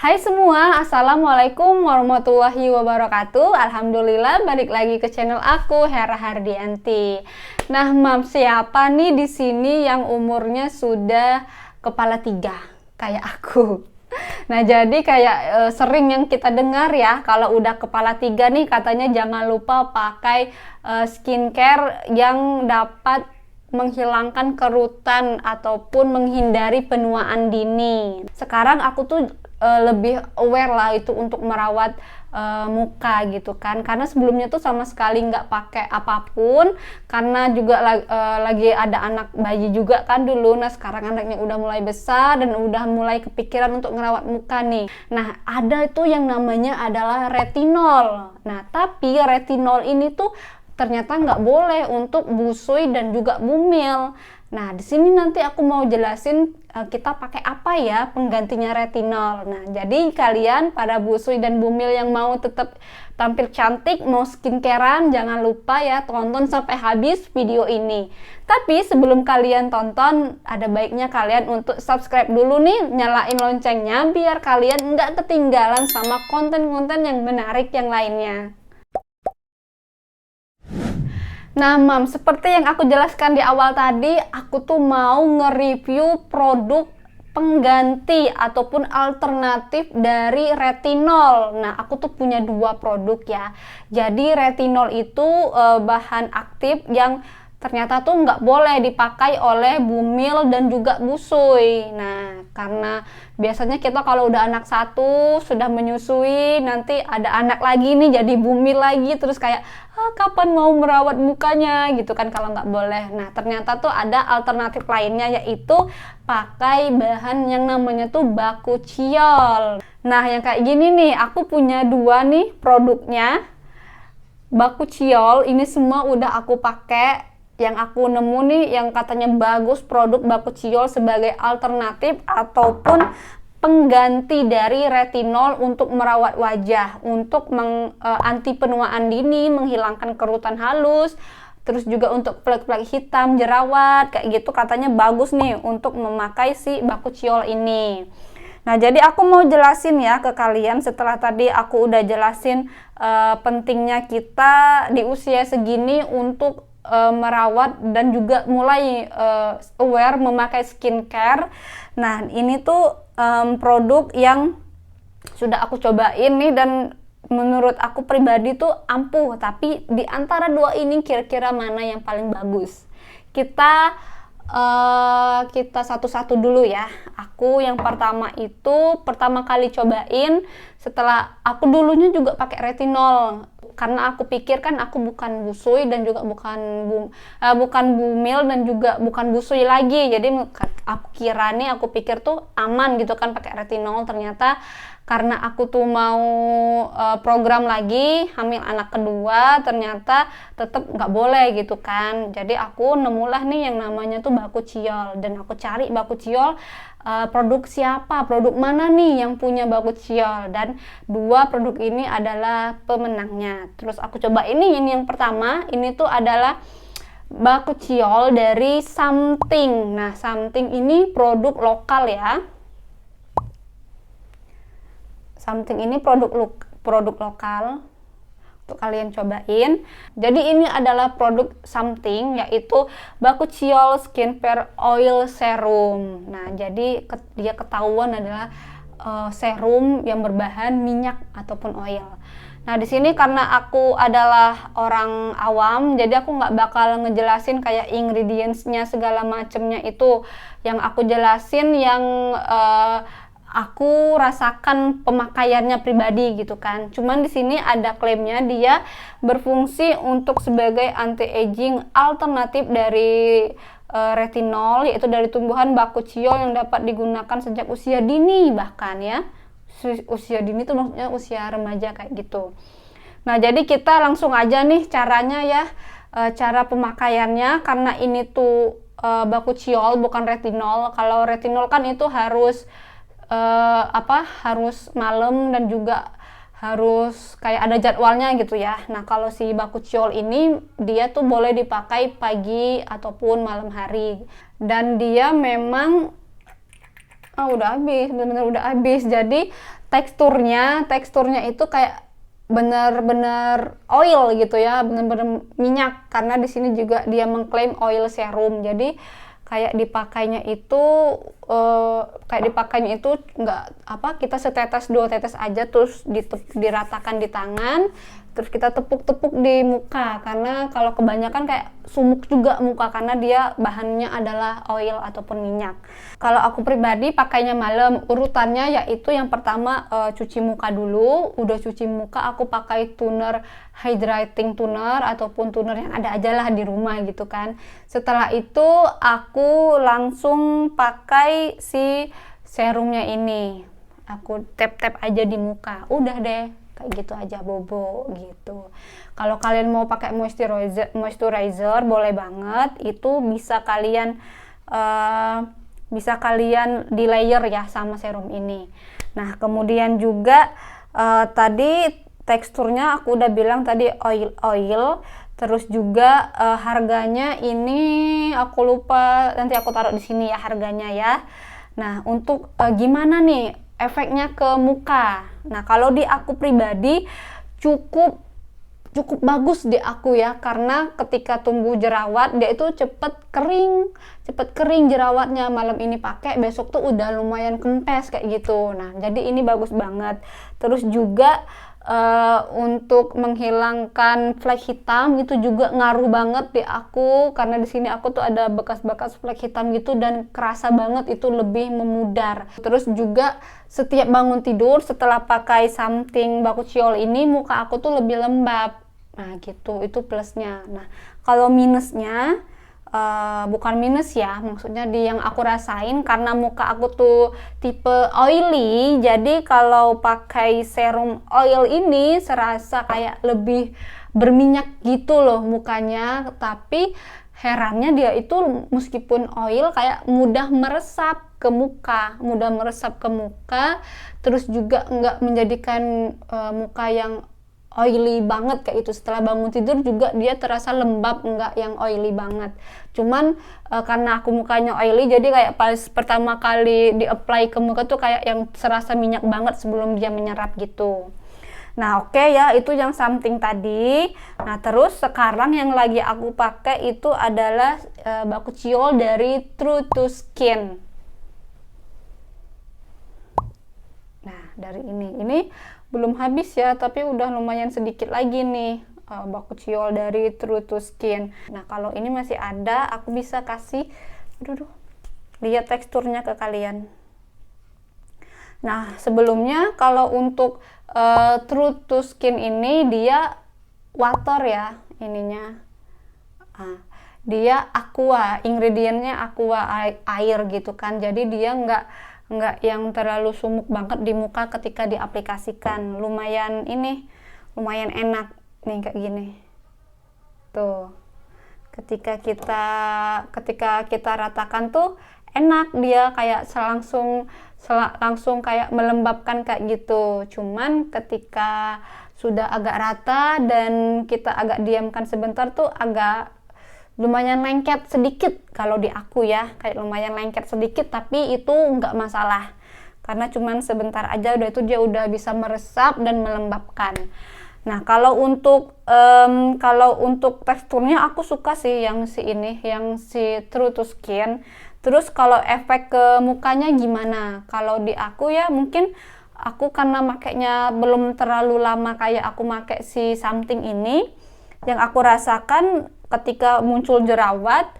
Hai semua, Assalamualaikum warahmatullahi wabarakatuh. Alhamdulillah balik lagi ke channel aku, Hera Hardianti. Nah, siapa nih di sini yang umurnya sudah kepala tiga kayak aku? Nah, jadi kayak sering yang kita dengar ya, kalau udah kepala tiga nih katanya jangan lupa pakai skincare yang dapat menghilangkan kerutan ataupun menghindari penuaan dini. Sekarang aku tuh lebih aware lah itu untuk merawat muka gitu kan, karena sebelumnya tuh sama sekali nggak pakai apapun, karena juga lagi ada anak bayi juga kan dulu. Nah, sekarang anaknya udah mulai besar dan udah mulai kepikiran untuk ngerawat muka nih. Nah, ada itu yang namanya adalah retinol. Nah, tapi retinol ini tuh ternyata nggak boleh untuk busui dan juga bumil. Nah, di sini nanti aku mau jelasin kita pakai apa ya penggantinya retinol. Nah, jadi kalian pada busui dan bumil yang mau tetap tampil cantik, mau skincarean, jangan lupa ya tonton sampai habis video ini. Tapi sebelum kalian tonton, ada baiknya kalian untuk subscribe dulu nih, nyalain loncengnya biar kalian nggak ketinggalan sama konten-konten yang menarik yang lainnya. Nah, seperti yang aku jelaskan di awal tadi, aku tuh mau nge-review produk pengganti ataupun alternatif dari retinol. Nah, aku tuh punya dua produk ya. Jadi retinol itu bahan aktif yang ternyata tuh nggak boleh dipakai oleh bumil dan juga busui. Nah, karena biasanya kita kalau udah anak satu sudah menyusui, nanti ada anak lagi nih jadi bumil lagi, terus kayak kapan mau merawat mukanya gitu kan kalau nggak boleh. Nah, ternyata tuh ada alternatif lainnya, yaitu pakai bahan yang namanya tuh bakuchiol. Nah, yang kayak gini nih, aku punya dua nih produknya. Bakuchiol ini semua udah aku pakai. Yang aku nemu nih yang katanya bagus produk bakuchiol sebagai alternatif ataupun pengganti dari retinol untuk merawat wajah, untuk anti penuaan dini, menghilangkan kerutan halus, terus juga untuk flek-flek hitam, jerawat, kayak gitu katanya bagus nih untuk memakai si bakuchiol ini. Nah, jadi aku mau jelasin ya ke kalian setelah tadi aku udah jelasin pentingnya kita di usia segini untuk merawat dan juga mulai aware memakai skincare. Nah, ini tuh produk yang sudah aku cobain nih dan menurut aku pribadi tuh ampuh. Tapi di antara dua ini kira-kira mana yang paling bagus? Kita satu-satu dulu ya. Aku yang pertama kali cobain setelah aku dulunya juga pakai retinol, karena aku pikir kan aku bukan busui dan juga bukan bumil dan juga bukan busui lagi. Jadi aku pikir tuh aman gitu kan pakai retinol. Ternyata karena aku tuh mau program lagi hamil anak kedua, ternyata tetap nggak boleh gitu kan. Jadi aku nemulah nih yang namanya tuh bakuchiol, dan aku cari bakuchiol produk mana nih yang punya bakuchiol, dan dua produk ini adalah pemenangnya. Terus aku coba ini yang pertama, ini tuh adalah bakuchiol dari Something. Nah, Something ini produk lokal ya. Something ini produk lokal untuk kalian cobain. Jadi ini adalah produk Something, yaitu bakuchiol skincare oil serum. Nah, jadi dia ketahuan adalah serum yang berbahan minyak ataupun oil. Nah, di sini karena aku adalah orang awam, jadi aku nggak bakal ngejelasin kayak ingredients-nya segala macemnya. Itu yang aku jelasin yang aku rasakan pemakaiannya pribadi gitu kan. Cuman di sini ada klaimnya dia berfungsi untuk sebagai anti-aging alternatif dari retinol, yaitu dari tumbuhan bakuchiol yang dapat digunakan sejak usia dini, bahkan ya. Usia dini itu maksudnya usia remaja kayak gitu. Nah, jadi kita langsung aja nih caranya ya, cara pemakaiannya, karena ini tuh bakuchiol bukan retinol. Kalau retinol kan itu harus harus malam dan juga harus kayak ada jadwalnya gitu ya. Nah, kalau si bakuchiol ini dia tuh boleh dipakai pagi ataupun malam hari, dan dia memang Udah habis, bener-bener udah habis. Jadi teksturnya itu kayak bener-bener oil gitu ya, bener-bener minyak, karena di sini juga dia mengklaim oil serum. Jadi kayak dipakainya itu nggak apa, kita setetes 2 tetes aja, terus diratakan di tangan, terus kita tepuk-tepuk di muka, karena kalau kebanyakan kayak sumuk juga muka karena dia bahannya adalah oil ataupun minyak. Kalau aku pribadi pakainya malam, urutannya yaitu yang pertama cuci muka dulu. Udah cuci muka aku pakai toner, hydrating toner ataupun toner yang ada aja lah di rumah gitu kan. Setelah itu aku langsung pakai si serumnya ini, aku tap-tap aja di muka, udah deh kayak gitu aja, bobo gitu. Kalau kalian mau pakai moisturizer boleh banget, itu bisa kalian di layer ya sama serum ini. Nah kemudian juga tadi teksturnya aku udah bilang tadi oil. Terus juga harganya ini aku lupa, nanti aku taruh di sini ya harganya ya. Nah untuk gimana nih efeknya ke muka. Nah kalau di aku pribadi cukup bagus di aku ya, karena ketika tumbuh jerawat dia itu cepet kering jerawatnya. Malam ini pakai, besok tuh udah lumayan kempes kayak gitu. Nah jadi ini bagus banget. Terus juga untuk menghilangkan flek hitam itu juga ngaruh banget di aku, karena di sini aku tuh ada bekas-bekas flek hitam gitu dan kerasa banget itu lebih memudar. Terus juga setiap bangun tidur setelah pakai something bakuchiol ini, muka aku tuh lebih lembab. Nah gitu, itu plusnya. Nah kalau minusnya bukan minus ya, maksudnya di yang aku rasain, karena muka aku tuh tipe oily, jadi kalau pakai serum oil ini serasa kayak lebih berminyak gitu loh mukanya. Tapi herannya dia itu meskipun oil kayak mudah meresap ke muka, terus juga nggak menjadikan muka yang oily banget kayak itu. Setelah bangun tidur juga dia terasa lembab, enggak yang oily banget. Cuman karena aku mukanya oily, jadi kayak pas pertama kali di apply ke muka tuh kayak yang serasa minyak banget sebelum dia menyerap gitu. Nah oke ya, itu yang something tadi. Nah terus sekarang yang lagi aku pakai itu adalah bakuchiol dari True to Skin. Nah dari ini belum habis ya, tapi udah lumayan sedikit lagi nih bakuchiol dari True to Skin. Nah kalau ini masih ada, aku bisa kasih, lihat teksturnya ke kalian. Nah sebelumnya kalau untuk True to Skin ini dia water ya ininya, dia aqua, ingredientnya aqua, air gitu kan. Jadi dia nggak yang terlalu sumuk banget di muka ketika diaplikasikan. Lumayan enak nih kayak gini tuh. Ketika kita ratakan tuh enak, dia kayak langsung kayak melembabkan kayak gitu. Cuman ketika sudah agak rata dan kita agak diamkan sebentar tuh agak lumayan lengket sedikit kalau di aku ya, kayak lumayan lengket sedikit, tapi itu nggak masalah karena cuman sebentar aja udah itu dia udah bisa meresap dan melembabkan. Nah kalau untuk teksturnya aku suka sih yang si True to Skin. Terus kalau efek ke mukanya gimana? Kalau di aku ya mungkin aku karena makainya belum terlalu lama kayak aku pakai si something ini, yang aku rasakan ketika muncul jerawat,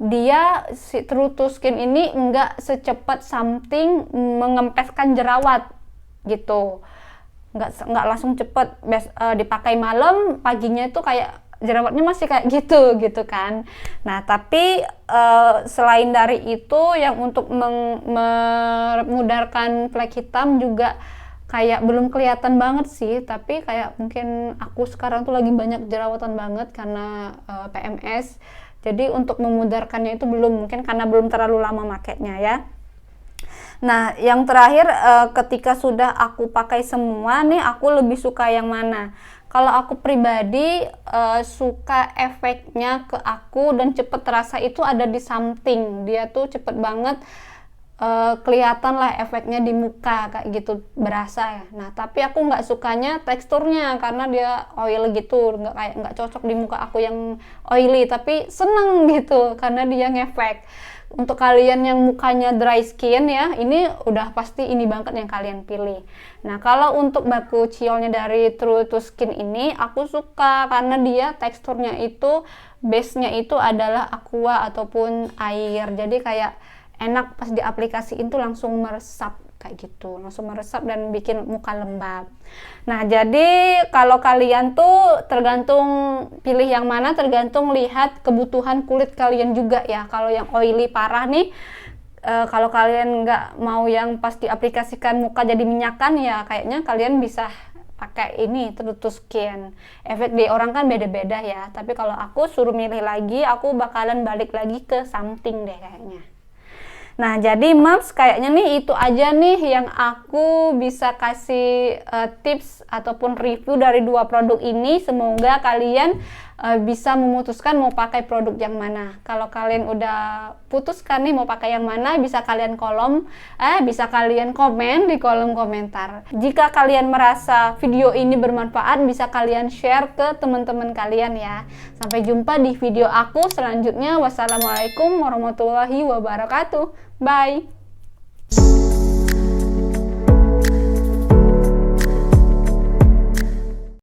dia si True to Skin ini nggak secepat something mengempeskan jerawat gitu, nggak langsung cepet. Dipakai malam, paginya itu kayak jerawatnya masih kayak gitu kan. Nah tapi selain dari itu, yang untuk memudarkan flek hitam juga kayak belum kelihatan banget sih, tapi kayak mungkin aku sekarang tuh lagi banyak jerawatan banget karena PMS. Jadi untuk memudarkannya itu belum, mungkin karena belum terlalu lama makainya ya. Nah yang terakhir, ketika sudah aku pakai semua nih, aku lebih suka yang mana? Kalau aku pribadi suka efeknya ke aku dan cepet terasa itu ada di something. Dia tuh cepet banget kelihatan lah efeknya di muka kayak gitu, berasa ya. Nah tapi aku nggak sukanya teksturnya karena dia oil gitu, nggak cocok di muka aku yang oily, tapi seneng gitu karena dia ngefek. Untuk kalian yang mukanya dry skin ya, ini udah pasti ini banget yang kalian pilih. Nah kalau untuk baku ciolnya dari True to Skin ini aku suka karena dia teksturnya itu base-nya itu adalah aqua ataupun air, jadi kayak enak pas diaplikasiin tuh langsung meresap kayak gitu, langsung meresap dan bikin muka lembab. Nah jadi kalau kalian tuh tergantung pilih yang mana, tergantung lihat kebutuhan kulit kalian juga ya. Kalau yang oily parah nih, kalau kalian nggak mau yang pas diaplikasikan muka jadi minyakan ya, kayaknya kalian bisa pakai ini True to Skin. Efek di orang kan beda-beda ya, tapi kalau aku suruh milih lagi, aku bakalan balik lagi ke something deh kayaknya. Nah jadi Mams, kayaknya nih itu aja nih yang aku bisa kasih tips ataupun review dari dua produk ini. Semoga kalian bisa memutuskan mau pakai produk yang mana. Kalau kalian udah putuskan nih mau pakai yang mana, bisa kalian komen di kolom komentar. Jika kalian merasa video ini bermanfaat, bisa kalian share ke teman-teman kalian ya. Sampai jumpa di video aku selanjutnya. Wassalamualaikum warahmatullahi wabarakatuh. Bye.